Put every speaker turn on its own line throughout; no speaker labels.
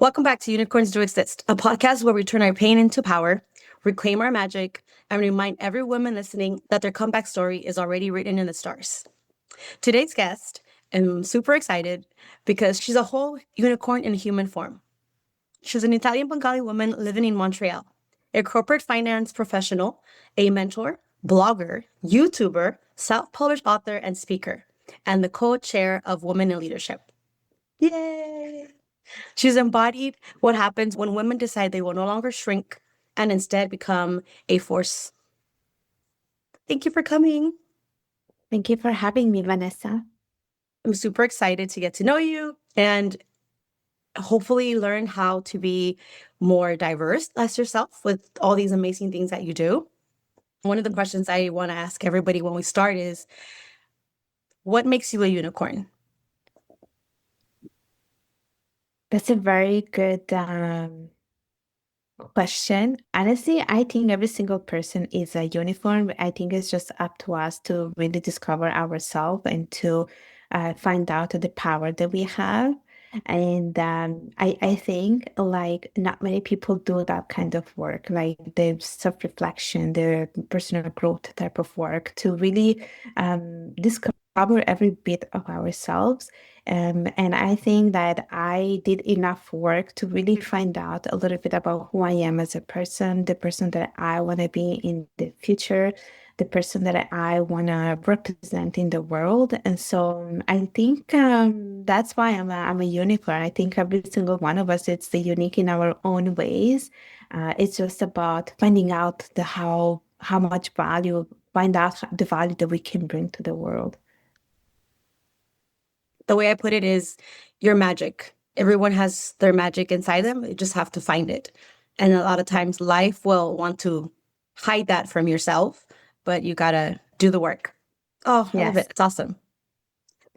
Welcome back to Unicorns Do Exist, a podcast where we turn our pain into power, reclaim our magic, and remind every woman listening that their comeback story is already written in the stars. Today's guest, I'm super excited because she's a whole unicorn in human form. She's an Italian-Bengali woman living in Montreal, a corporate finance professional, a mentor, blogger, YouTuber, self-published author, and speaker, and the co-chair of Women in Leadership. Yay! She's embodied what happens when women decide they will no longer shrink and instead become a force. Thank you for coming.
Thank you for having me, Vanessa.
I'm super excited to get to know you and hopefully learn how to be more diverse as yourself with all these amazing things that you do. One of the questions I want to ask everybody when we start is, what makes you a unicorn?
That's a very good question. Honestly, I think every single person is a uniform. I think it's just up to us to really discover ourselves and to find out the power that we have. And I think like not many people do that kind of work, like the self-reflection, the personal growth type of work to really discover every bit of ourselves. And I think that I did enough work to really find out a little bit about who I am as a person, the person that I want to be in the future, the person that I want to represent in the world. And so I think that's why I'm a unicorn. I think every single one of us, it's the unique in our own ways. It's just about finding out how much value, find out the value that we can bring to the world.
The way I put it is, you're magic. Everyone has their magic inside them. You just have to find it. And a lot of times life will want to hide that from yourself, but you got to do the work. Oh, I love it.
Yes,
It's awesome.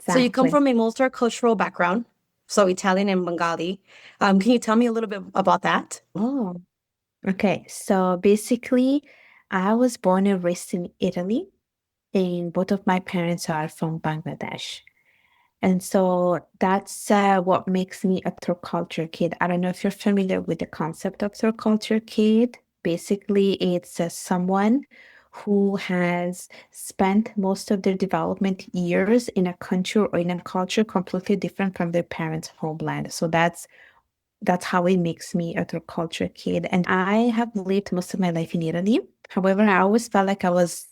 So you come
exactly.
from a multicultural background, so Italian and Bengali. Can you tell me a little bit about that?
Oh, okay. So basically, I was born and raised in Italy, and both of my parents are from Bangladesh. And so that's what makes me a third culture kid. I don't know if you're familiar with the concept of third culture kid. Basically, it's someone who has spent most of their development years in a country or in a culture completely different from their parents' homeland. So that's how it makes me a third culture kid. And I have lived most of my life in Italy. However, I always felt like I was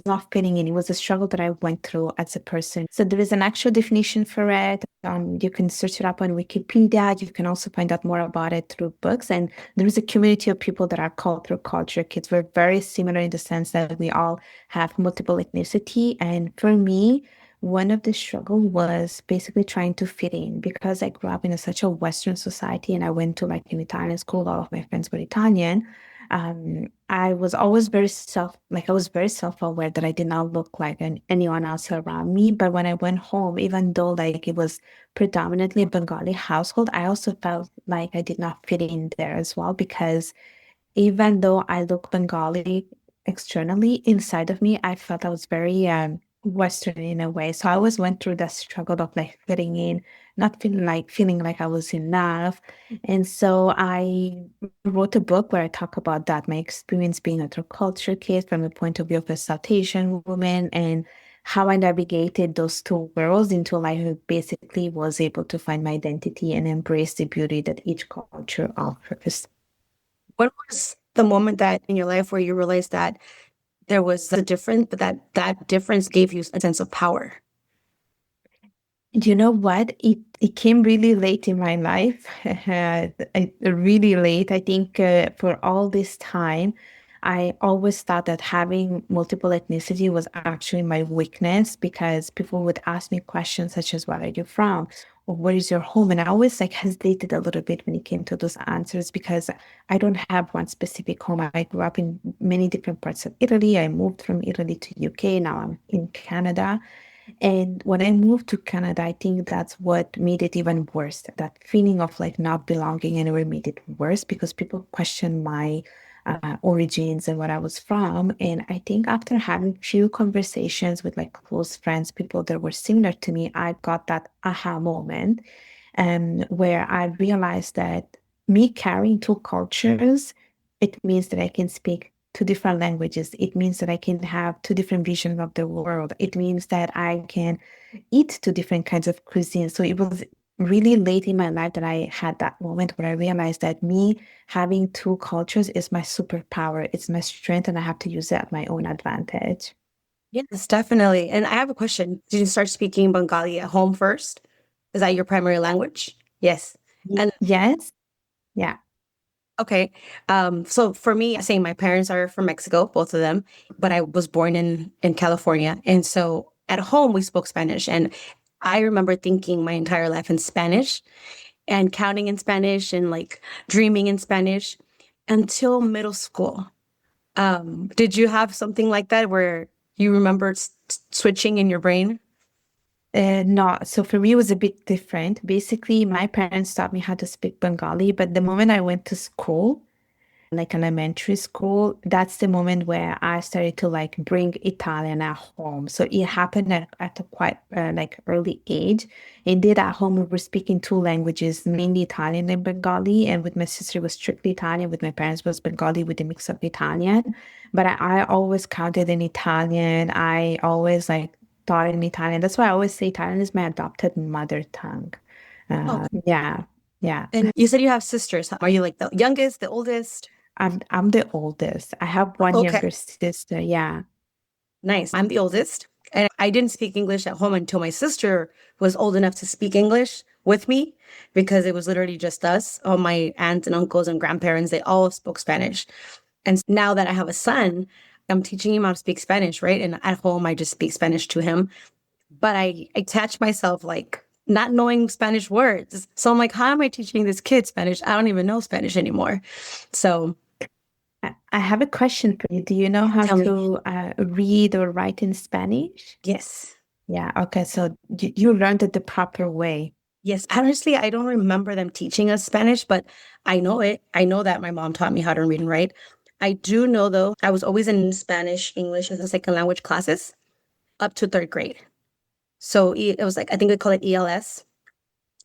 not fitting in. It was a struggle that I went through as a person. So there is an actual definition for it. You can search it up on Wikipedia. You can also find out more about it through books. And there is a community of people that are called through culture kids. We're very similar in the sense that we all have multiple ethnicity. And for me, one of the struggle was basically trying to fit in because I grew up in such a Western society and I went to like an Italian school. All of my friends were Italian. I was always I was very self-aware that I did not look like anyone else around me. But when I went home, even though like it was predominantly a Bengali household, I also felt like I did not fit in there as well because even though I look Bengali externally, inside of me, I felt I was very Western in a way. So I always went through that struggle of like fitting in, not feeling like I was enough. And so I wrote a book where I talk about that, my experience being a third culture kid from the point of view of a South Asian woman and how I navigated those two worlds into life who basically was able to find my identity and embrace the beauty that each culture offers.
When was the moment that in your life where you realized that there was a difference, but that difference gave you a sense of power?
You know what? It came really late in my life, really late. I think for all this time, I always thought that having multiple ethnicity was actually my weakness because people would ask me questions such as, "Where are you from?" or "Where is your home?" And I always like hesitated a little bit when it came to those answers because I don't have one specific home. I grew up in many different parts of Italy. I moved from Italy to UK. Now I'm in Canada. And when I moved to Canada, I think that's what made it even worse. That feeling of like not belonging anywhere made it worse because people questioned my origins and what I was from. And I think after having few conversations with like close friends, people that were similar to me, I got that aha moment. and where I realized that me carrying two cultures, it means that I can speak two different languages. It means that I can have two different visions of the world. It means that I can eat two different kinds of cuisine. So it was really late in my life that I had that moment where I realized that me having two cultures is my superpower. It's my strength, and I have to use it at my own advantage.
Yes, definitely. And I have a question. Did you start speaking Bengali at home first? Is that your primary language? Yes. And
Yes. Yeah.
okay. So for me, saying my parents are from Mexico, both of them, but I was born in California. And so at home we spoke Spanish. And I remember thinking my entire life in Spanish and counting in Spanish and like dreaming in Spanish until middle school. Did you have something like that where you remember switching in your brain?
No, so for me, it was a bit different. Basically, my parents taught me how to speak Bengali, but the moment I went to school, like elementary school, that's the moment where I started to like bring Italian at home. So it happened at a quite like early age. Indeed, at home we were speaking two languages, mainly Italian and Bengali. And with my sister, it was strictly Italian. With my parents, it was Bengali with a mix of Italian. But I always counted in Italian. I always like taught in Italian. That's why I always say Italian is my adopted mother tongue.
Oh,
Yeah, yeah.
and you said you have sisters. Are you like the youngest, the oldest?
I'm the oldest. I have one
Okay,
younger sister. Yeah.
nice. I'm the oldest. And I didn't speak English at home until my sister was old enough to speak English with me because it was literally just us. All my aunts and uncles and grandparents, they all spoke Spanish. And now that I have a son, I'm teaching him how to speak Spanish, right? And at home, I just speak Spanish to him. But I attach myself like not knowing Spanish words. So I'm like, how am I teaching this kid Spanish? I don't even know Spanish anymore. So
I have a question for you. Do you know how
tell me,
to read or write in Spanish?
yes.
Yeah. Okay. So you learned it the proper way.
Yes, honestly, I don't remember them teaching us Spanish, but I know it. I know that my mom taught me how to read and write. I do know, though, I was always in Spanish, English as a second language classes up to third grade. So it was like, I think we call it ELS.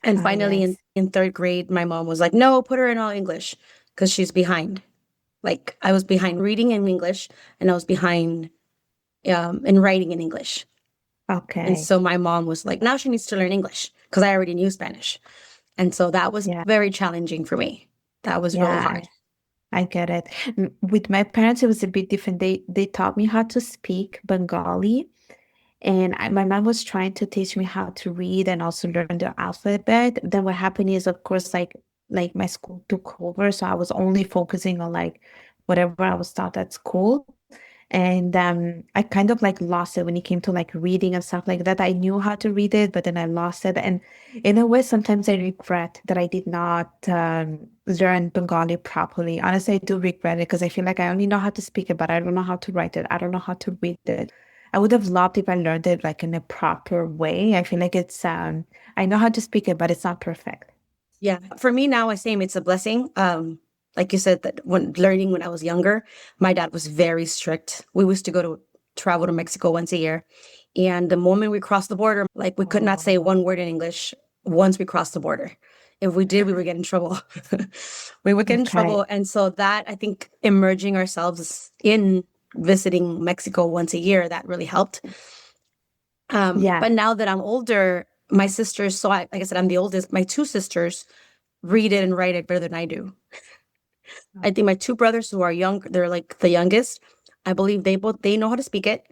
And
Ah,
finally,
yes.
in third grade, my mom was like, no, put her in all English because she's behind. Like I was behind reading in English and I was behind in writing in English. And
Okay.
so my mom was like, now she needs to learn English because I already knew Spanish. And so that was
Yeah.
very challenging for me. That was really
Yeah.
hard.
I get it. With my parents, it was a bit different. They taught me how to speak Bengali. And my mom was trying to teach me how to read and also learn the alphabet. Then what happened is, of course, like my school took over, so I was only focusing on like whatever I was taught at school. And I kind of like lost it when it came to like reading and stuff like that. I knew how to read it, but then I lost it. And in a way, sometimes I regret that I did not learn Bengali properly. Honestly, I do regret it because I feel like I only know how to speak it, but I don't know how to write it. I don't know how to read it. I would have loved if I learned it like in a proper way. I feel like it's I know how to speak it, but it's not perfect.
Yeah. For me now, I say it's a blessing. Like you said, that when learning when I was younger, my dad was very strict. We used to go to travel to Mexico once a year. And the moment we crossed the border, like we could not say one word in English once we crossed the border. If we did, we would get in trouble. We would get in
Okay.
trouble. And so that I think immersing ourselves in visiting Mexico once a year, that really helped.
Yeah.
But now that I'm older, my sisters, so like I said, I'm the oldest. My two sisters read it and write it better than I do. I think my two brothers who are young, they're like the youngest. I believe they know how to speak it.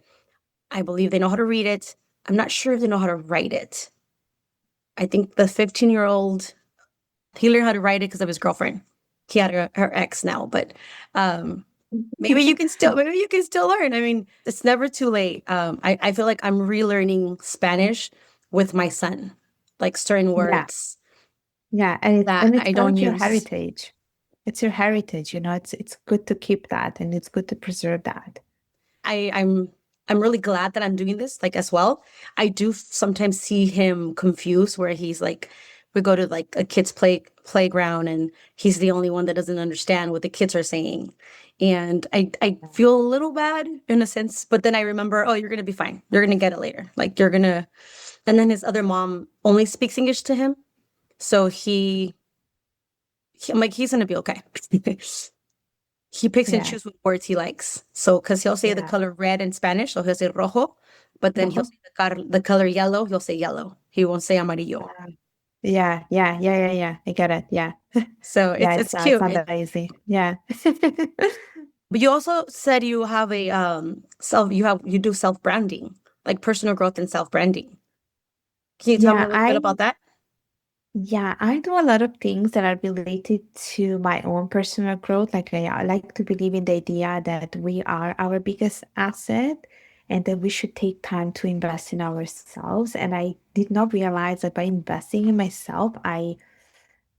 I believe they know how to read it. I'm not sure if they know how to write it. I think the 15-year-old, he learned how to write it because of his girlfriend. He had her ex now, but um, maybe you can still learn. I mean, it's never too late. I feel like I'm relearning Spanish with my son, like certain
Yeah.
words
Yeah, and
that
it's
I
part
don't
of your
use.
heritage. It's your heritage, it's good to keep that and it's good to preserve that.
I, I'm I'm really glad that I'm doing this like as well. I do sometimes see him confused where he's like, we go to like a kid's playground and he's the only one that doesn't understand what the kids are saying. And I feel a little bad in a sense, but then I remember, oh, you're gonna be fine. You're gonna get it later. Like you're gonna, and then his other mom only speaks English to him. So I'm like, he's gonna be okay. He picks and
Yeah.
chooses what words he likes. So, because he'll say the
Yeah.
color red in Spanish, so he'll say rojo, but then he'll
Uh-huh.
say the color yellow, he'll say yellow. He won't say amarillo.
Yeah. Yeah. Yeah. Yeah. Yeah. I get it. Yeah.
So
Yeah.
it's
It's
cute.
not that easy. Yeah.
But you also said you have a you do self-branding, like personal growth and self-branding. Can you tell me a
Yeah.
little bit about that?
Yeah, I do a lot of things that are related to my own personal growth. Like I like to believe in the idea that we are our biggest asset and that we should take time to invest in ourselves. And I did not realize that by investing in myself, I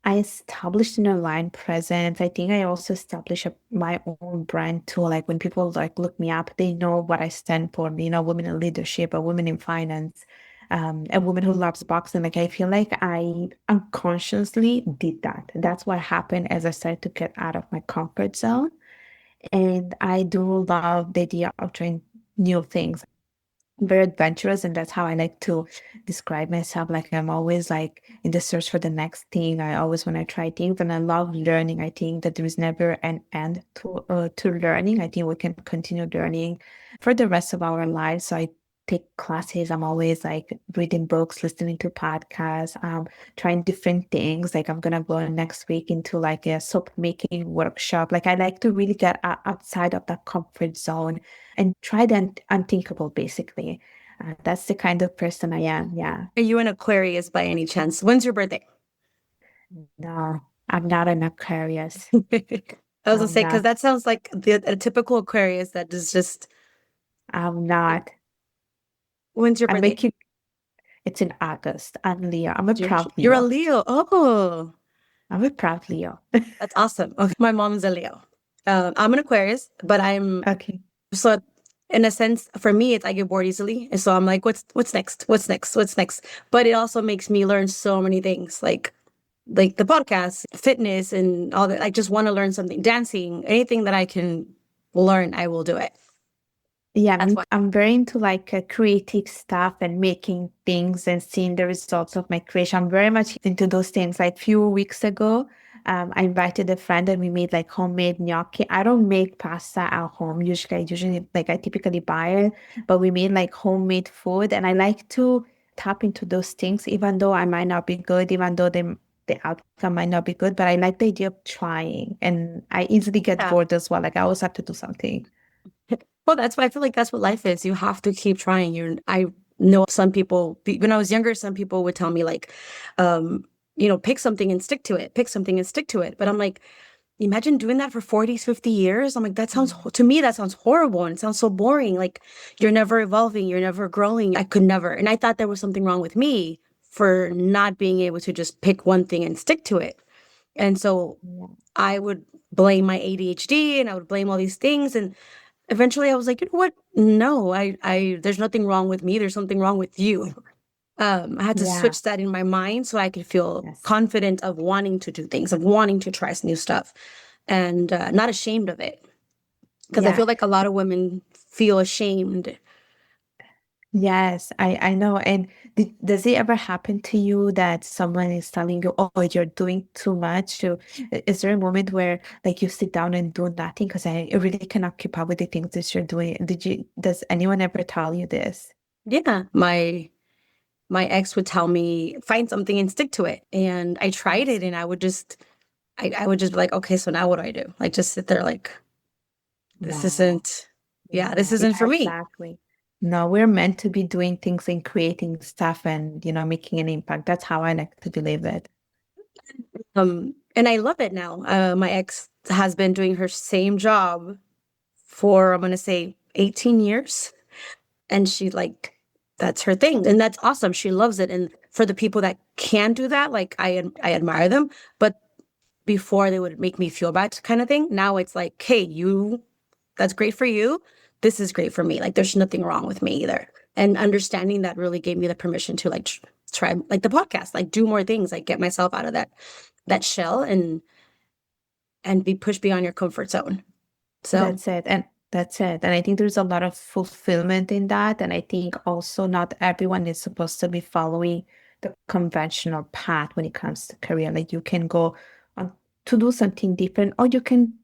established an online presence. I think I also established my own brand too. Like when people like look me up, they know what I stand for. You know, women in leadership, a woman in finance, a woman who loves boxing. Like I feel like I unconsciously did that. That's what happened as I started to get out of my comfort zone. And I do love the idea of trying new things, very adventurous, and that's how I like to describe myself. Like I'm always like in the search for the next thing. I always want to try things, and I love learning. I think that there is never an end to learning. I think we can continue learning for the rest of our lives. So I take classes. I'm always like reading books, listening to podcasts, trying different things. Like I'm gonna go next week into like a soap making workshop. Like I like to really get outside of that comfort zone and try the unthinkable, basically. That's the kind of person I am. Yeah.
Are you an Aquarius by any chance? When's your birthday?
No, I'm not an Aquarius.
I was gonna
I'm
say, because
not.
that sounds like a typical Aquarius that is just,
I'm not.
when's your
I
birthday?
make you. It's in August. I'm Leo. I'm a proud
You're a
Leo.
Leo. Oh,
I'm a proud Leo.
that's awesome. Okay. My mom's a Leo. I'm an Aquarius, but I'm
Okay.
so in a sense, for me, it's I get bored easily. And so I'm like, what's next? What's next? What's next? But it also makes me learn so many things, like the podcast, fitness, and all that. I just want to learn something, dancing, anything that I can learn, I will do it.
Yeah,
That's why.
I'm very into like creative stuff and making things and seeing the results of my creation. I'm very much into those things. Like few weeks ago, I invited a friend and we made like homemade gnocchi. I don't make pasta at home. Usually like I typically buy it, but we made like homemade food, and I like to tap into those things, even though I might not be good, even though the outcome might not be good. But I like the idea of trying, and I easily get
Yeah.
bored as well. Like I always have to do something.
Well, that's why I feel like that's what life is. You have to keep trying. I know some people, when I was younger, some people would tell me like, um, pick something and stick to it, pick something and stick to it. But I'm like, imagine doing that for 40, 50 years. I'm like, to me, that sounds horrible. And it sounds so boring. Like you're never evolving, you're never growing. I could never. And I thought there was something wrong with me for not being able to just pick one thing and stick to it. And so
Yeah.
I would blame my ADHD and I would blame all these things. And eventually I was like, you know what? No, there's nothing wrong with me. There's something wrong with you. I had to
Yeah.
switch that in my mind so I could feel
Yes.
confident of wanting to do things, of wanting to try new stuff, and not ashamed of it. Because I
Yeah.
feel like a lot of women feel ashamed.
Yes, I know. And does it ever happen to you that someone is telling you, "Oh, you're doing too much"? So, is there a moment where like you sit down and do nothing because I really cannot keep up with the things that you're doing? Does anyone ever tell you this?
Yeah, my ex would tell me find something and stick to it, and I tried
Yes.
it, and I would just be like, okay, so now what do I do? Like just sit there like this
No.
isn't, yeah, this
Yeah,
isn't
yeah,
for me.
exactly. No, we're meant to be doing things and creating stuff and, making an impact. That's how I like to believe it.
And I love it now. My ex has been doing her same job for, I'm gonna say 18 years. And she like, that's her thing. And that's awesome. She loves it. And for the people that can do that, like I admire them. But before they would make me feel bad kind of thing. Now it's like, hey, that's great for you. This is great for me. Like there's nothing wrong with me either. And understanding that really gave me the permission to like try like the podcast, like do more things, like get myself out of that shell and be pushed beyond your comfort zone. So
That's it. And that's it. And I think there's a lot of fulfillment in that. And I think also not everyone is supposed to be following the conventional path when it comes to career. Like you can go on to do something different, or you can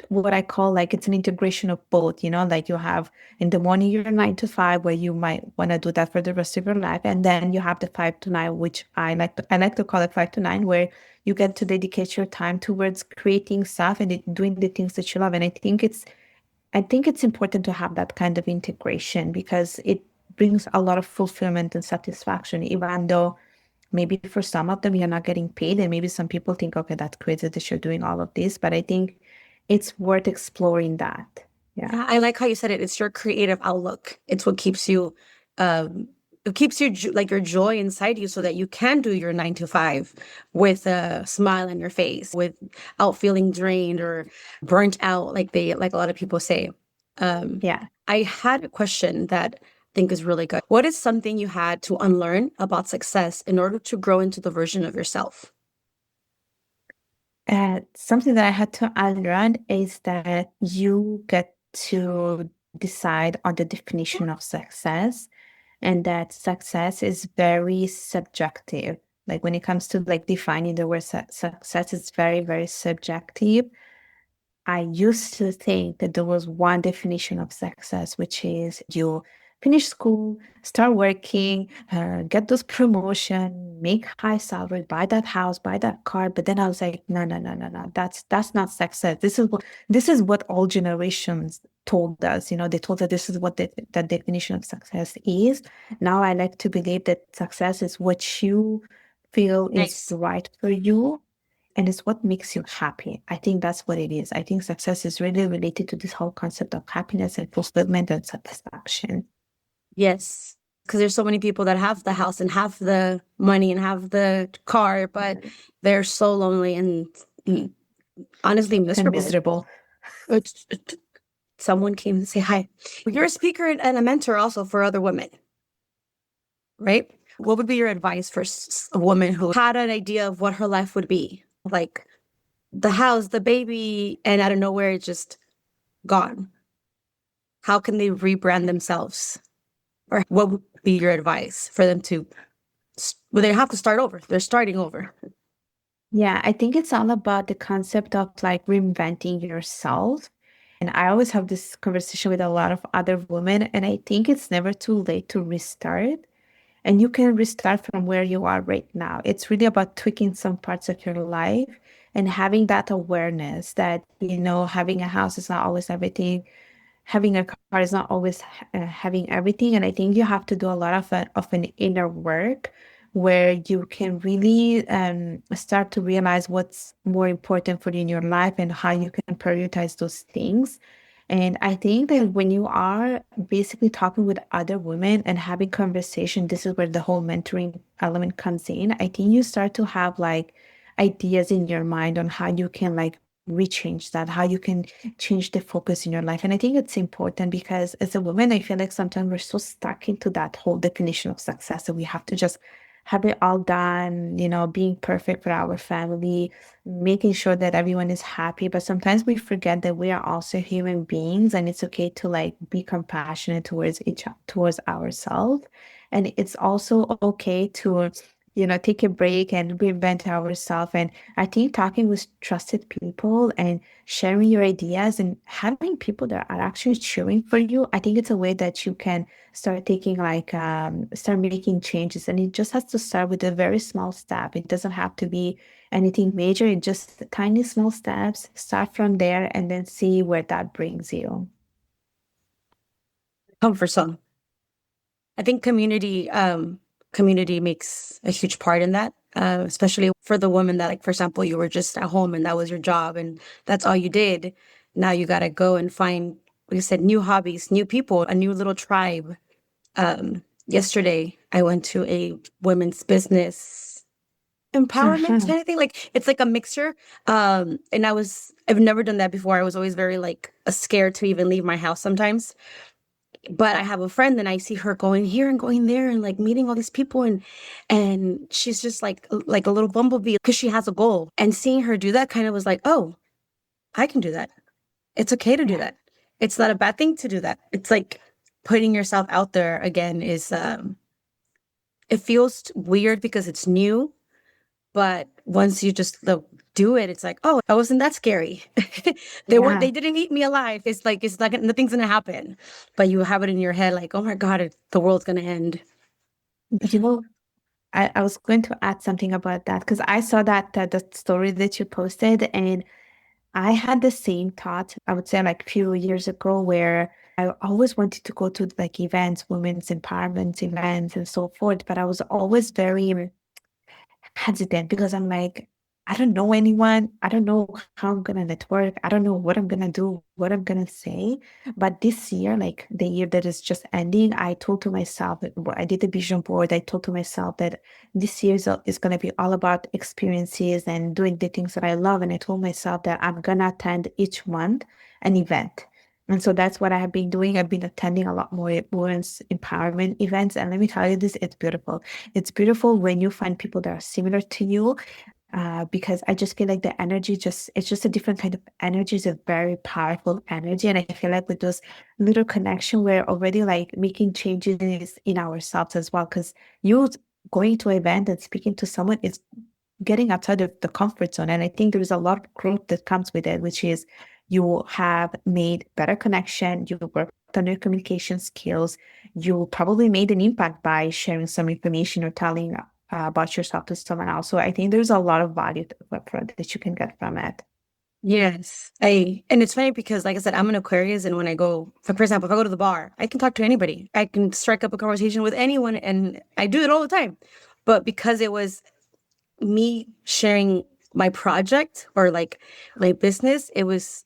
what I call like it's an integration of both, like you have in the morning your 9 to 5 where you might want to do that for the rest of your life. And then you have the 5 to 9, which I like to call it 5 to 9, where you get to dedicate your time towards creating stuff and doing the things that you love. And I think it's important to have that kind of integration because it brings a lot of fulfillment and satisfaction, even though maybe for some of them you're not getting paid. And maybe some people think, okay, that's crazy that you're doing all of this. But I think it's worth exploring that. Yeah.
Yeah, I like how you said it. It's your creative outlook. It's what keeps you, um, it keeps like your joy inside you so that you can do your 9 to 5 with a smile on your face, without feeling drained or burnt out, like a lot of people say. Um,
Yeah.
I had a question that I think is really good. What is something you had to unlearn about success in order to grow into the version of yourself?
Something that I had to unlearn is that you get to decide on the definition of success, and that success is very subjective. Like when it comes to like defining the word success, it's very, very subjective. I used to think that there was one definition of success, which is you finish school, start working, get those promotion, make high salary, buy that house, buy that car. But then I was like, no, no, no, no, no. That's not success. This is what all generations told us. They told us this is what the definition of success is. Now I like to believe that success is what you feel is
Nice.
right for you and it's what makes you happy. I think that's what it is. I think success is really related to this whole concept of happiness and fulfillment and satisfaction.
Yes. Because there's so many people that have the house and have the money and have the car, but they're so lonely and mm, honestly
And
miserable.
miserable.
Someone came to say hi. You're a speaker and a mentor also for other women, right? What would be your advice for a woman who had an idea of what her life would be? Like the house, the baby, and out of nowhere, it's just gone. How can they rebrand themselves? Or what would be your advice for them to, well, they have to start over. They're starting over.
Yeah, I think it's all about the concept of like reinventing yourself. And I always have this conversation with a lot of other women, and I think it's never too late to restart. And you can restart from where you are right now. It's really about tweaking some parts of your life and having that awareness that, having a house is not always everything. Having a car is not always having everything. And I think you have to do a lot of an inner work where you can really start to realize what's more important for you in your life and how you can prioritize those things. And I think that when you are basically talking with other women and having conversation, this is where the whole mentoring element comes in. I think you start to have like ideas in your mind on how you can like rechange that, how you can change the focus in your life. And I think it's important because as a woman, I feel like sometimes we're so stuck into that whole definition of success that we have to just have it all done, being perfect for our family, making sure that everyone is happy. But sometimes we forget that we are also human beings and it's okay to like be compassionate towards ourselves. And it's also okay to, take a break and reinvent ourselves. And I think talking with trusted people and sharing your ideas and having people that are actually cheering for you, I think it's a way that you can start making changes. And it just has to start with a very small step. It doesn't have to be anything major. It just tiny small steps. Start from there and then see where that brings you.
Comfort zone. I think community makes a huge part in that, especially for the woman that, like, for example, you were just at home and that was your job and that's all you did. Now you got to go and find, like I said, new hobbies, new people, a new little tribe. Yesterday, I went to a women's business empowerment
Uh-huh.
kind of thing. Like it's like a mixture. And I've never done that before. I was always very like scared to even leave my house sometimes. But I have a friend and I see her going here and going there and like meeting all these people and she's just like a little bumblebee because she has a goal. And seeing her do that kind of was like, oh, I can do that. It's okay to do
Yeah.
that. It's not a bad thing to do that. It's like putting yourself out there again it feels weird because it's new, but once you just do it, it's like, oh, I wasn't that scary. They
Yeah.
didn't eat me alive. It's like nothing's gonna happen, but you have it in your head like, oh my God, the world's gonna end.
You know, I was going to add something about that because I saw that story that you posted, and I had the same thought, I would say like a few years ago, where I always wanted to go to like events, women's empowerment events and so forth, but I was always very hesitant because I'm like, I don't know anyone. I don't know how I'm gonna network. I don't know what I'm gonna do, what I'm gonna say. But this year, like the year that is just ending, I told to myself, I did a vision board. I told to myself that this year is gonna be all about experiences and doing the things that I love. And I told myself that I'm gonna attend each month an event. And so that's what I have been doing. I've been attending a lot more women's empowerment events. And let me tell you this, it's beautiful. It's beautiful when you find people that are similar to you, because I just feel like the energy it's just a different kind of energy. It's a very powerful energy. And I feel like with those little connection, we're already like making changes in ourselves as well. Because you going to an event and speaking to someone is getting outside of the comfort zone. And I think there is a lot of growth that comes with it, which is you have made better connection, you worked on your communication skills, you probably made an impact by sharing some information or telling about yourself to someone else. So I think there's a lot of value that you can get from it.
Yes. And it's funny because like I said, I'm an Aquarius, and when I go, for example, if I go to the bar, I can talk to anybody. I can strike up a conversation with anyone, and I do it all the time. But because it was me sharing my project or like my business, it was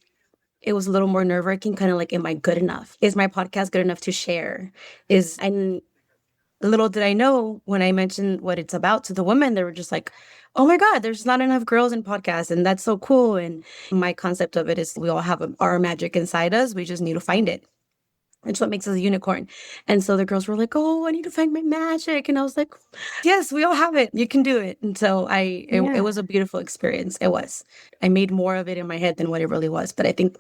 a little more nerve-wracking, kind of like, am I good enough? Is my podcast good enough to share? Is and little did I know when I mentioned what it's about to the women, they were just like, oh my God, there's not enough girls in podcasts, and that's so cool. And my concept of it is we all have our magic inside us. We just need to find it. It's what makes us a unicorn. And so the girls were like, oh, I need to find my magic. And I was like, yes, we all have it. You can do it. And so it
Yeah.
was a beautiful experience. It was. I made more of it in my head than what it really was. But I think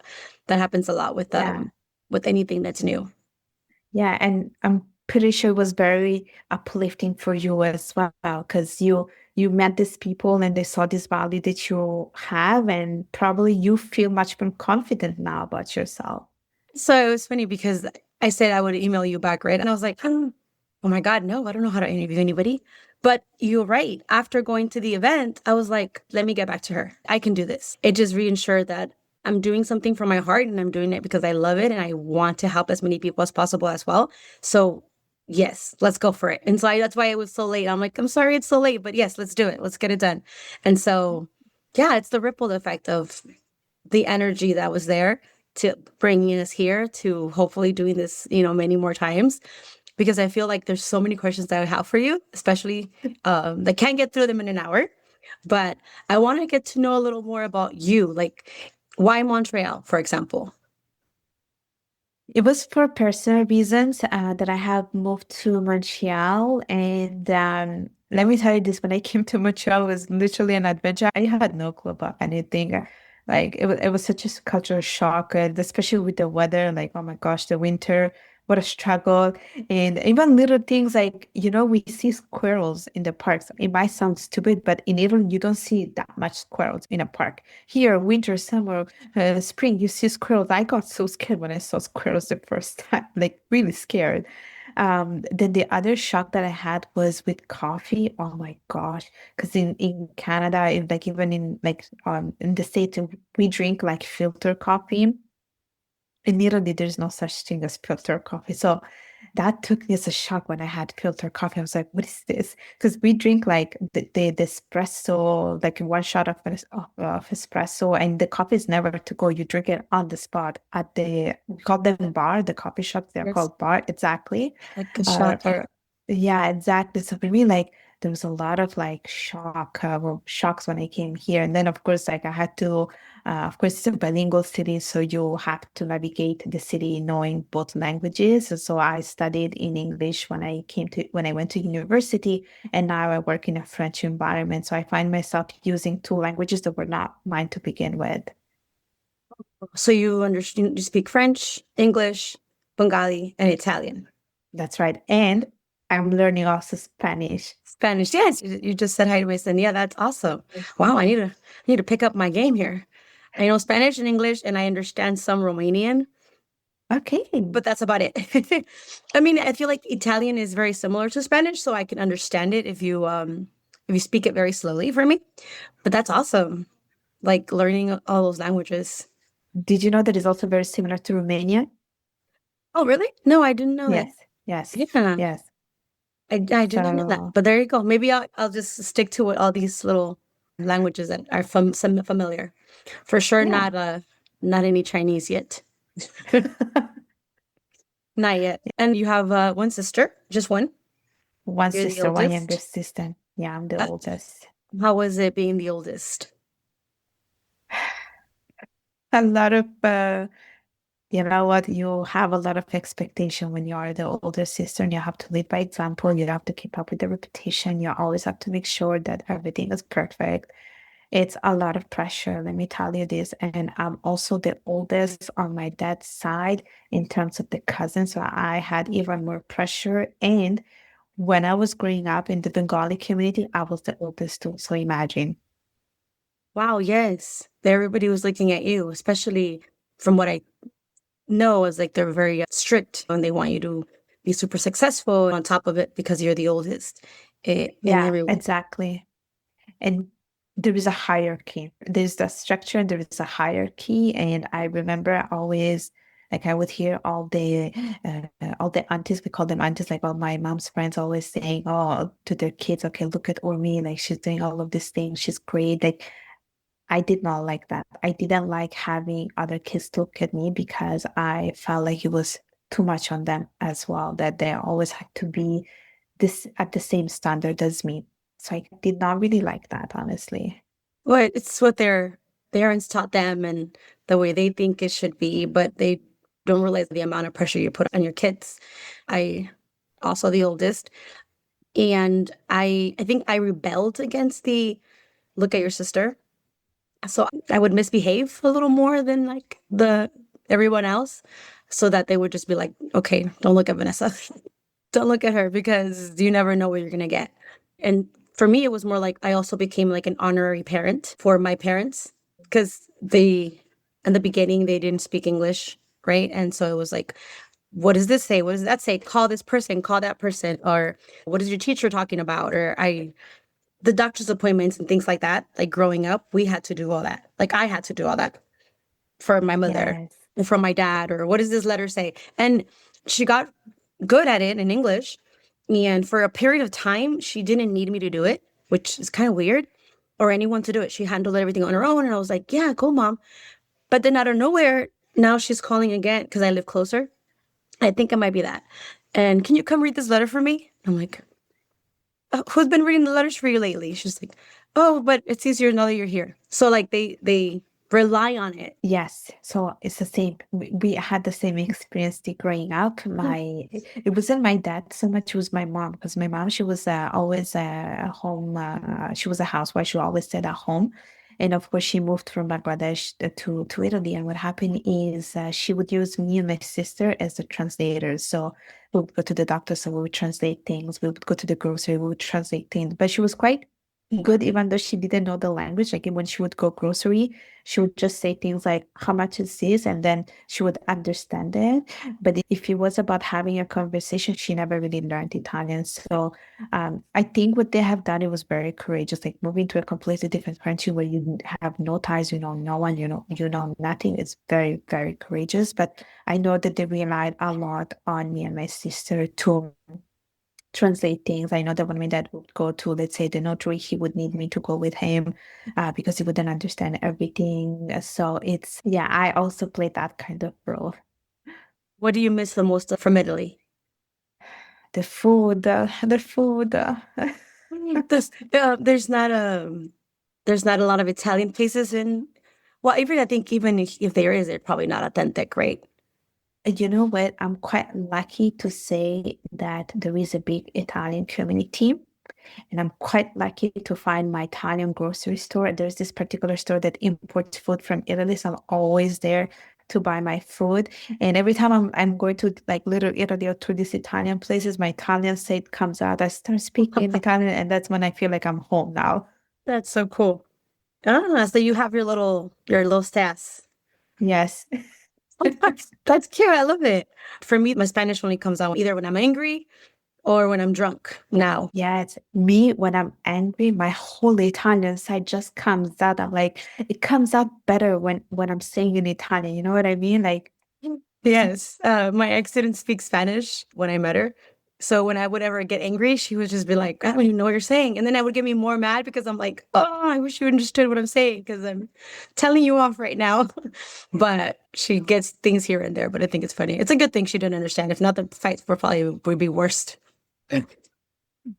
that happens a lot
Yeah.
with anything that's new.
Yeah, and I'm pretty sure it was very uplifting for you as well, because you met these people and they saw this value that you have, and probably you feel much more confident now about yourself.
So it was funny because I said I would email you back, right? And I was like, oh my God, no, I don't know how to interview anybody. But you're right. After going to the event, I was like, let me get back to her. I can do this. It just reinsured that I'm doing something from my heart, and I'm doing it because I love it and I want to help as many people as possible as well. So yes, let's go for it. And so that's why it was so late. I'm like, I'm sorry it's so late, but yes, let's do it. Let's get it done. And so, yeah, it's the ripple effect of the energy that was there to bringing us here to hopefully doing this, many more times, because I feel like there's so many questions that I have for you, especially that can't get through them in an hour. But I want to get to know a little more about you, like why Montreal, for example.
It was for personal reasons that I have moved to Montreal. And let me tell you this, when I came to Montreal, it was literally an adventure. I had no clue about anything. Like it was such a cultural shock, and especially with the weather, like, oh my gosh, the winter, what a struggle. And even little things like, we see squirrels in the parks. It might sound stupid, but in Italy, you don't see that much squirrels in a park. Here, winter, summer, spring, you see squirrels. I got so scared when I saw squirrels the first time, like really scared. Then the other shock that I had was with coffee. Oh my gosh. Because in Canada, like even in the States, we drink like filter coffee. In Italy, there's no such thing as filter coffee. So that took me as a shock when I had filter coffee. I was like, what is this? Because we drink like the espresso, like one shot of espresso, and the coffee is never to go. You drink it on the spot at we call them bar, the coffee shops, they're
Yes,
called bar, exactly.
like a
Uh,
shot.
or yeah, exactly. So for me, like, there was a lot of like shocks when I came here. And then, of course, like I had to of course, it's a bilingual city, so you have to navigate the city knowing both languages. So I studied in English when I went to university, and now I work in a French environment. So I find myself using two languages that were not mine to begin with.
So you understand, you speak French, English, Bengali, and Italian.
That's right. And I'm learning also Spanish.
Spanish. Yes, you just said hi to my son. Yeah, that's awesome. Wow, I need to pick up my game here. I know Spanish and English, and I understand some Romanian,
Okay.
but that's about it. I mean, I feel like Italian is very similar to Spanish, so I can understand it if you speak it very slowly for me. But that's awesome. Like learning all those languages.
Did you know that is also very similar to Romania?
Oh, really? No, I didn't know that.
Yes, yes,
Yeah,
yes.
I did not know that.
So
But there you go. Maybe I'll just stick to all these little languages that are some familiar. For sure,
yeah.
not any Chinese yet. Not yet. And you have one sister, just one.
One
You're the
sister, one younger
oldest.
sister. Yeah, I'm the
Uh,
oldest.
how was it being the oldest?
A lot of you know what, you have a lot of expectation when you are the older sister and you have to lead by example. You have to keep up with the reputation. You always have to make sure that everything is perfect. It's a lot of pressure, let me tell you this. And I'm also the oldest on my dad's side in terms of the cousins. So I had even more pressure. And when I was growing up in the Bengali community, I was the oldest too. So imagine.
Wow, yes. Everybody was looking at you, especially from what I know is like they're very strict and they want you to be super successful on top of it because you're the oldest. And
Yeah,
everyone.
exactly. And there is a hierarchy. There's the structure, there is a hierarchy. And I remember always, like I would hear all the aunties, we call them aunties, like all my mom's friends always saying, oh, to their kids, okay, look at Urmi, like she's doing all of these things, she's great. Like I did not like that. I didn't like having other kids look at me because I felt like it was too much on them as well, that they always had to be this at the same standard as me. So I did not really like that, honestly.
Well, it's what their parents taught them and the way they think it should be, but they don't realize the amount of pressure you put on your kids. I also the oldest, and I think I rebelled against the look at your sister. So I would misbehave a little more than like the everyone else, so that they would just be like, okay, don't look at Vanessa. Don't look at her because you never know what you're gonna get. And for me, it was more like I also became like an honorary parent for my parents because they, in the beginning, they didn't speak English, right? And so it was like, what does this say? What does that say? Call this person, call that person, or what is your teacher talking about? The doctor's appointments and things like that. Like growing up, we had to do all that. Like I had to do all that for my mother
Yes.
and for my dad, or what does this letter say? And she got good at it in English. And for a period of time, she didn't need me to do it, which is kind of weird, or anyone to do it. She handled everything on her own. And I was like, yeah, go, mom. But then out of nowhere, now she's calling again because I live closer. I think it might be that. And can you come read this letter for me? I'm like, who's been reading the letters for you lately? She's like, oh, but it's easier now that you're here. So like they rely on it.
Yes, so it's the same. We had the same experience growing up. It wasn't my dad so much; it was my mom because my mom she was always home. She was a housewife. She always stayed at home, and of course she moved from Bangladesh to Italy. And what happened is she would use me and my sister as the translators. So we would go to the doctor, so we would translate things. We would go to the grocery, we would translate things. But she was quite good, even though she didn't know the language. Like when she would go grocery she would just say things like, how much is this? And then she would understand it. But if it was about having a conversation, she never really learned Italian. So I think what they have done, it was very courageous. Like moving to a completely different country where you have no ties, you know, no one, you know nothing. It's very, very courageous. But I know that they relied a lot on me and my sister to translate things. I know that when my dad would go to, let's say, the notary, he would need me to go with him because he wouldn't understand everything. So yeah, I also played that kind of role.
What do you miss the most from Italy?
The food.
This, there's not a lot of Italian places in. Well, even I think even if there is, they're probably not authentic, right?
You know what? I'm quite lucky to say that there is a big Italian community. And I'm quite lucky to find my Italian grocery store. There's this particular store that imports food from Italy, so I'm always there to buy my food. And every time I'm going to like Little Italy or to these Italian places, my Italian side comes out. I start speaking Italian, and that's when I feel like I'm home now.
That's so cool. Ah, so you have your little stats.
Yes.
Oh, that's cute. I love it. For me, my Spanish only comes out either when I'm angry or when I'm drunk now.
Yeah, it's me when I'm angry, my whole Italian side just comes out. I'm like, it comes out better when I'm saying in Italian. You know what I mean? Like,
Yes. My ex didn't speak Spanish when I met her. So when I would ever get angry, she would just be like, I don't even know what you're saying. And then that would get me more mad because I'm like, oh, I wish you understood what I'm saying because I'm telling you off right now. But she gets things here and there, but I think it's funny. It's a good thing she didn't understand. If not, the fights were probably would be worse.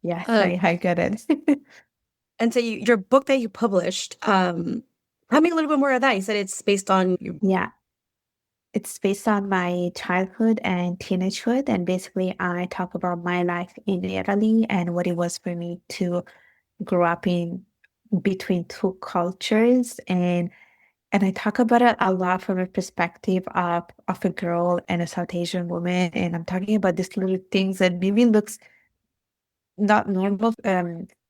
yes,
Uh,
I get it.
and so your book that you published, tell me a little bit more of that. You said it's based on your,
Yeah, it's based on my childhood and teenagehood. And basically, I talk about my life in Italy and what it was for me to grow up in between two cultures. And I talk about it a lot from a perspective of a girl and a South Asian woman. And I'm talking about these little things that maybe looks not normal.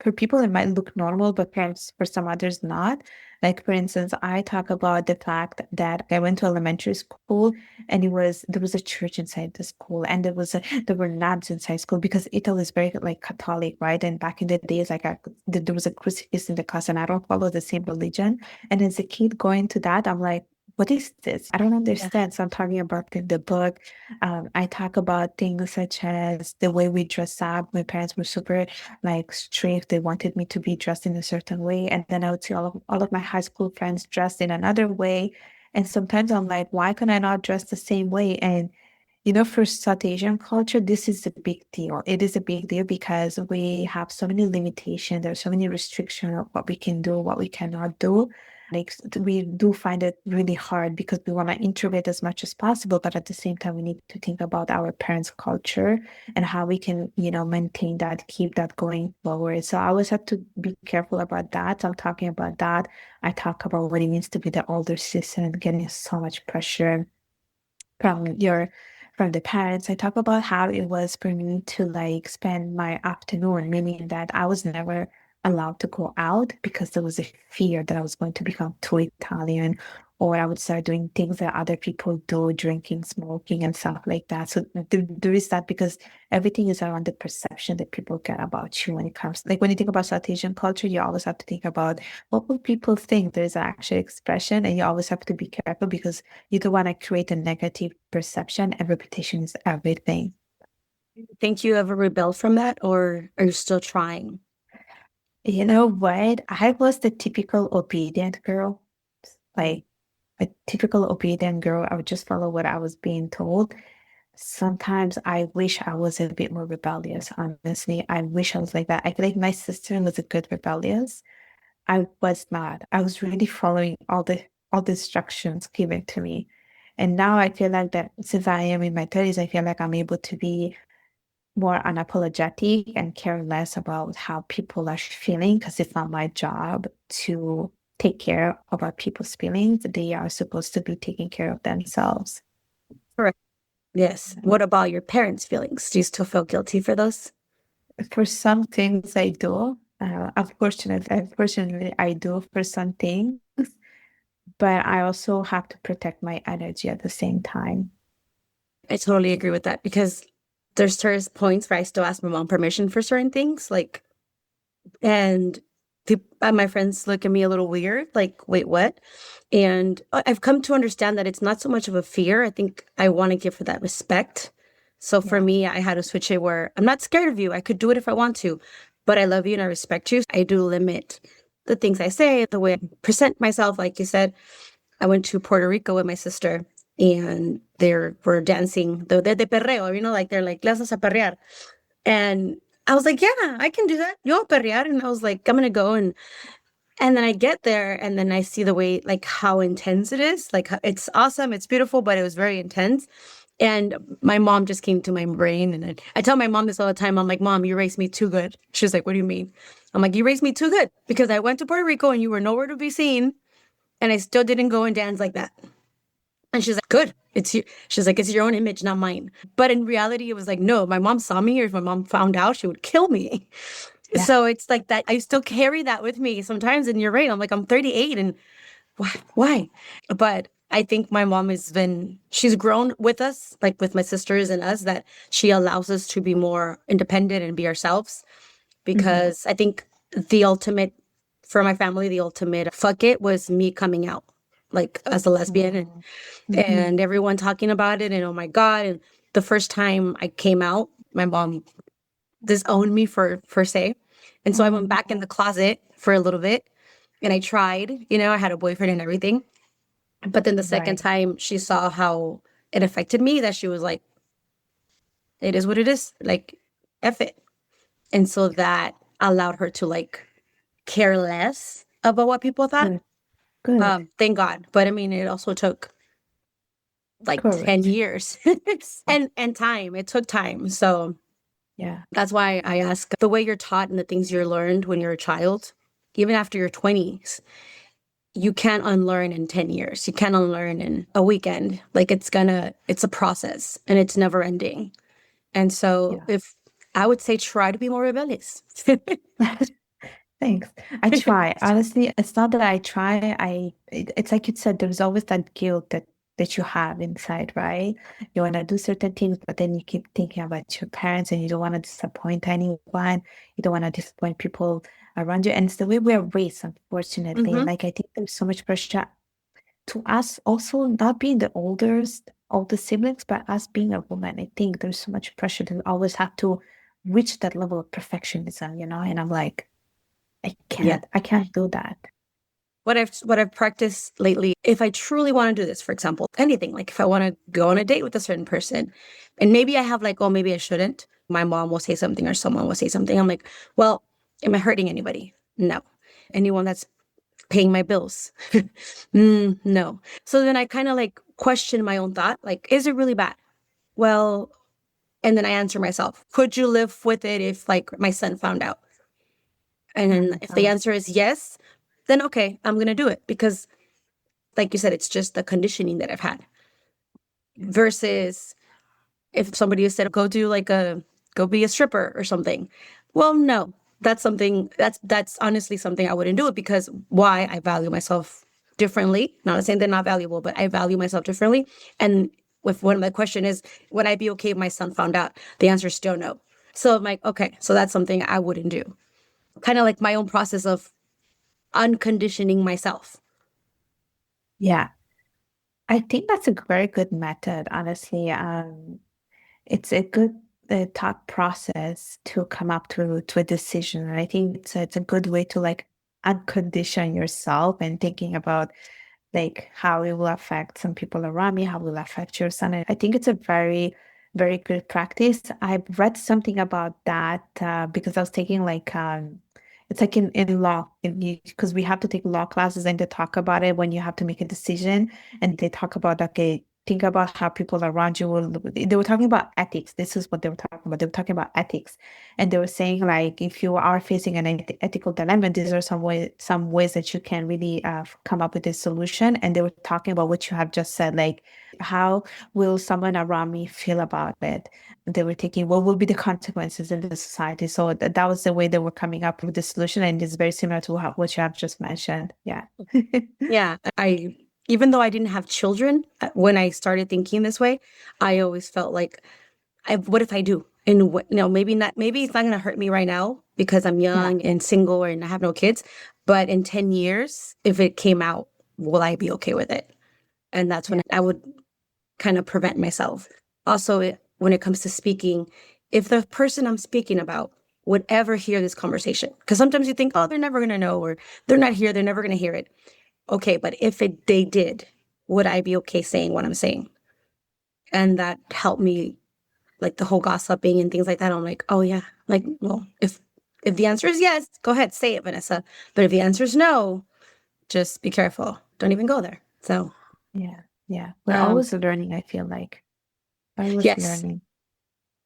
For people, it might look normal, but perhaps for some others not. Like, for instance, I talk about the fact that I went to elementary school and there was a church inside the school, and there were nuns inside school because Italy is very like Catholic, right? And back in the days, there was a crucifix in the class, and I don't follow the same religion. And as a kid going to that, I'm like, what is this? I don't
yeah,
understand. So I'm talking about in the book. I talk about things such as the way we dress up. My parents were super like strict. They wanted me to be dressed in a certain way. And then I would see all of my high school friends dressed in another way. And sometimes I'm like, why can I not dress the same way? And for South Asian culture, this is a big deal. It is a big deal because we have so many limitations. There's so many restrictions of what we can do, what we cannot do. Like we do find it really hard because we want to integrate as much as possible, but at the same time, we need to think about our parents' culture and how we can, maintain that, keep that going forward. So I always have to be careful about that. I'm talking about that. I talk about what it means to be the older sister and getting so much pressure from the parents. I talk about how it was for me to like spend my afternoon, meaning that I was never allowed to go out because there was a fear that I was going to become too Italian, or I would start doing things that other people do, drinking, smoking, and stuff like that. So there is that because everything is around the perception that people get about you when it comes, like when you think about South Asian culture, you always have to think about what will people think. There's an actual expression, and you always have to be careful because you don't want to create a negative perception, and reputation is everything.
think you ever rebelled from that or are you still trying?
You know what? I was the typical obedient girl.
Mm.
Like a typical obedient girl. I would just follow what I was being told. Sometimes I wish I was a bit more rebellious, honestly. I wish I was like that. I feel like my sister was a good rebellious. I was not. I was really following all the instructions given to me. And now I feel like that since I am in my 30s, I feel like I'm able to be more unapologetic and care less about how people are feeling because it's not my job to take care of our people's feelings. They are supposed to be taking care of themselves.
Correct. Yes. What about your parents' feelings? Do you still feel guilty for those?
For some things I do. Unfortunately, I do for some things, but I also have to protect my energy at the same time.
I totally agree with that because there's certain points where I still ask my mom permission for certain things, like, and my friends look at me a little weird, like, wait, what? And I've come to understand that it's not so much of a fear. I think I want to give her that respect. So for
Yeah.
me, I had to switch it where I'm not scared of you. I could do it if I want to, but I love you and I respect you. I do limit the things I say, the way I present myself. Like you said, I went to Puerto Rico with my sister and were dancing de perreo, like they're like, let's a perrear. And I was like, yeah, I can do that. Yo perrear. And I was like, I'm gonna go and then I get there and then I see the way like how intense it is. Like it's awesome, it's beautiful, but it was very intense. And my mom just came to my brain and I tell my mom this all the time. I'm like, Mom, you raised me too good. She's like, what do you mean? I'm like, you raised me too good because I went to Puerto Rico and you were nowhere to be seen and I still didn't go and dance like that. And she's like, good. It's you. She's like, it's your own image, not mine. But in reality, it was like, no, my mom saw me, or if my mom found out, she would kill me.
Yeah.
So it's like that. I still carry that with me sometimes. And you're right. I'm like, I'm 38 and why? Why? But I think my mom she's grown with us, like with my sisters and us, that she allows us to be more independent and be ourselves.
Hmm.
Because I think the ultimate, for my family, the ultimate fuck it was me coming out, like as a lesbian,
Oh. Hmm.
and everyone talking about it. And oh my God. And the first time I came out, my mom disowned me for say. And so I
Oh
went back in the
no.
closet for a little bit and I tried, I had a boyfriend and everything. But then the second
Right.
time she saw how it affected me, that she was like, it is what it is. Like, F it. And so that allowed her to like care less about what people thought.
Good. Good.
Thank God. But I mean, it also took like 10
Correct.
years and time. It took time. So
Yeah.
that's why I ask, the way you're taught and the things you learned when you're a child, even after your 20s, you can't unlearn in 10 years. You can't unlearn in a weekend. Like it's a process and it's never ending. And so
Yeah.
if I would say try to be more rebellious.
Thanks. I try. Honestly, it's not that I try. It's like you said, there's always that guilt that you have inside, right? You want to do certain things, but then you keep thinking about your parents and you don't want to disappoint anyone. You don't want to disappoint people around you. And it's the way we're raised, unfortunately.
Hmm.
Like I think there's so much pressure to us also not being the oldest siblings, but us being a woman. I think there's so much pressure to always have to reach that level of perfectionism, And I'm like,
Yeah.
I can't do that.
What I've practiced lately, if I truly want to do this, for example, anything, like if I want to go on a date with a certain person, and maybe I have like, oh, maybe I shouldn't. My mom will say something or someone will say something. I'm like, well, am I hurting anybody? No. Anyone that's paying my bills? No. So then I kind of like question my own thought, like, is it really bad? Well, and then I answer myself, could you live with it if like my son found out? And
Oh
then
my
if the
God.
answer is yes, then okay, I'm going to do it because like you said, it's just the conditioning that I've had
Yeah.
versus if somebody said, go be a stripper or something. Well, no, that's honestly something I wouldn't do it because why? I value myself differently. Not saying they're not valuable, but I value myself differently. And with one of my question is, would I be okay if my son found out? The answer is still no. So I'm like, okay, so that's something I wouldn't do. Kind of like my own process of unconditioning myself.
Yeah. I think that's a very good method, honestly. It's a good thought process to come up to a decision. And I think it's a good way to like uncondition yourself and thinking about like how it will affect some people around me, how it will affect your son. And I think it's a very, very good practice. I've read something about that because I was taking like it's like in law because we have to take law classes and they talk about it when you have to make a decision and they talk about okay, think about how people around you will they were talking about ethics. This is what they were talking about. They were talking about ethics. And they were saying like if you are facing an ethical dilemma, these are some ways that you can really come up with a solution. And they were talking about what you have just said, like how will someone around me feel about it? They were thinking what will be the consequences in the society. So that was the way they were coming up with the solution, and it's very similar to what you have just mentioned. Yeah.
Yeah, even though I didn't have children, when I started thinking this way, I always felt like, what if I do? And maybe it's not going to hurt me right now because I'm
Yeah.
young and single and I have no kids. But in 10 years, if it came out, will I be okay with it? And that's when
Yeah.
I would kind of prevent myself. Also, when it comes to speaking, if the person I'm speaking about would ever hear this conversation, because sometimes you think, oh, they're never going to know, or they're not here, they're never going to hear it. Okay, but if they did, would I be okay saying what I'm saying? And that helped me, like the whole gossiping and things like that. I'm like, oh yeah, like, well, if the answer is yes, go ahead, say it, Vanessa. But if the answer is no, just be careful. Don't even go there. So,
Yeah. Yeah. We're
um,
always learning, I feel like. Always
yes,
learning.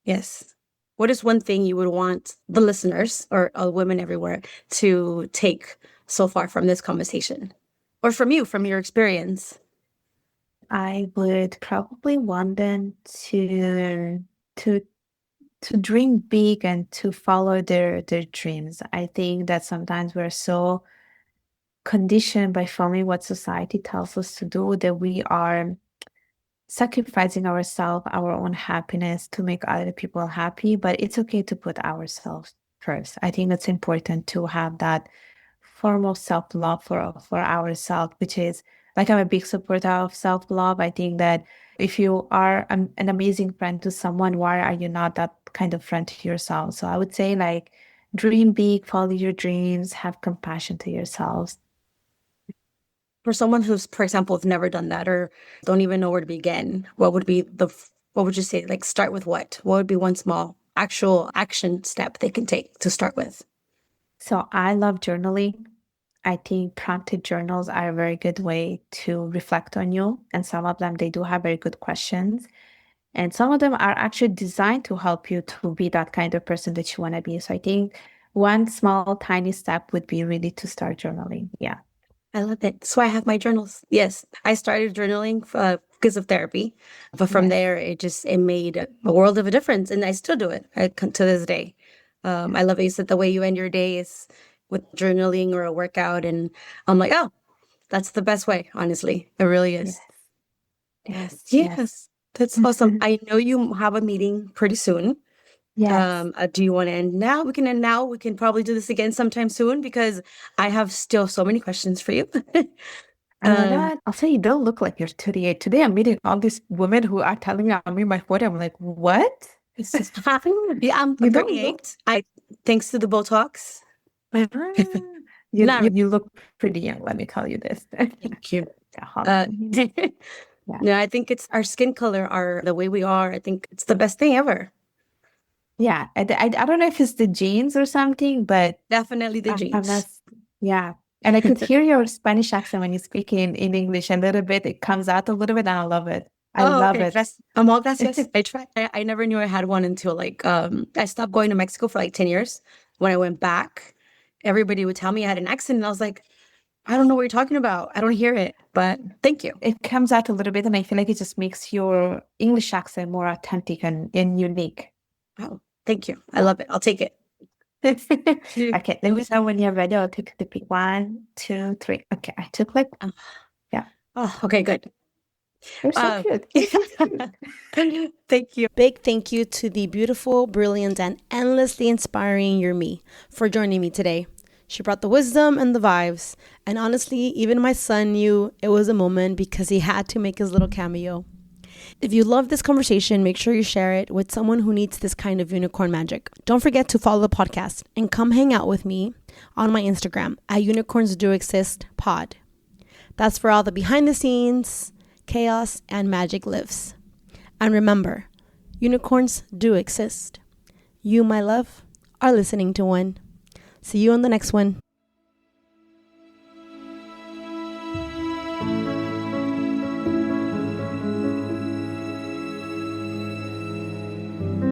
yes. What is one thing you would want the listeners or women everywhere to take so far from this conversation, or from you, from your experience?
I would probably want them to to dream big and to follow their dreams. I think that sometimes we're so conditioned by following what society tells us to do that we are sacrificing ourselves, our own happiness to make other people happy. But it's okay to put ourselves first. I think it's important to have that formal self-love for ourselves, which is like I'm a big supporter of self-love. I think that if you are an amazing friend to someone, why are you not that kind of friend to yourself? So I would say like dream big, follow your dreams, have compassion to yourselves.
For someone who's, for example, have never done that or don't even know where to begin, what would be what would you say? Like, start with what? What would be one small actual action step they can take to start with?
So I love journaling. I think prompted journals are a very good way to reflect on you. And some of them, they do have very good questions. And some of them are actually designed to help you to be that kind of person that you want to be. So I think one small, tiny step would be really to start journaling. Yeah.
I love that. So I have my journals. Yes, I started journaling because of therapy, but from
Yes.
there it made a world of a difference, and I still do it to this day.
Yeah.
I love it. You said the way you end your day is with journaling or a workout, and I'm like, oh, that's the best way. Honestly, it really is.
Yes. Yes. Yes.
Yes, that's awesome. I know you have a meeting pretty soon.
Yes.
Do you want to end now? We can end now. We can probably do this again sometime soon because I have still so many questions for you.
And you know
um,
what? I'll say you don't look like you're 38. Today I'm meeting all these women who are telling me I'm in my 40. I'm like, what?
It's just yeah, I'm
You don't look.
38. I thanks to the Botox.
Ah,
Not really.
you look pretty young, let me tell you this.
Thank you.
Yeah, hold
Uh,
on. Yeah.
no, I think it's our skin color, our the way we are. I think it's the best thing ever.
Yeah. I don't know if it's the genes or something, but
Definitely the
I'm not,
jeans.
yeah. And I could hear your Spanish accent when you speak in English a little bit. It comes out a little bit, and I love it. I
Oh,
love
okay.
it.
Gracias. I tried. I never knew I had one until like I stopped going to Mexico for like 10 years. When I went back, everybody would tell me I had an accent, and I was like, I don't know what you're talking about. I don't hear it, but thank you.
It comes out a little bit, and I feel like it just makes your English accent more authentic and unique.
Oh, thank you. I
Yeah.
love it. I'll take it.
Okay, let me know when you're ready. I'll take the pick. 1, 2, 3. Okay, I took like,
Oh,
yeah.
okay, good.
You're so
Uh,
cute. You're so cute.
thank you. Big thank you to the beautiful, brilliant, and endlessly inspiring Urmi for joining me today. She brought the wisdom and the vibes. And honestly, even my son knew it was a moment because he had to make his little cameo. If you love this conversation, make sure you share it with someone who needs this kind of unicorn magic. Don't forget to follow the podcast and come hang out with me on my Instagram at Unicorns Do Exist Pod. That's for all the behind the scenes, chaos, and magic lives. And remember, unicorns do exist. You, my love, are listening to one. See you on the next one.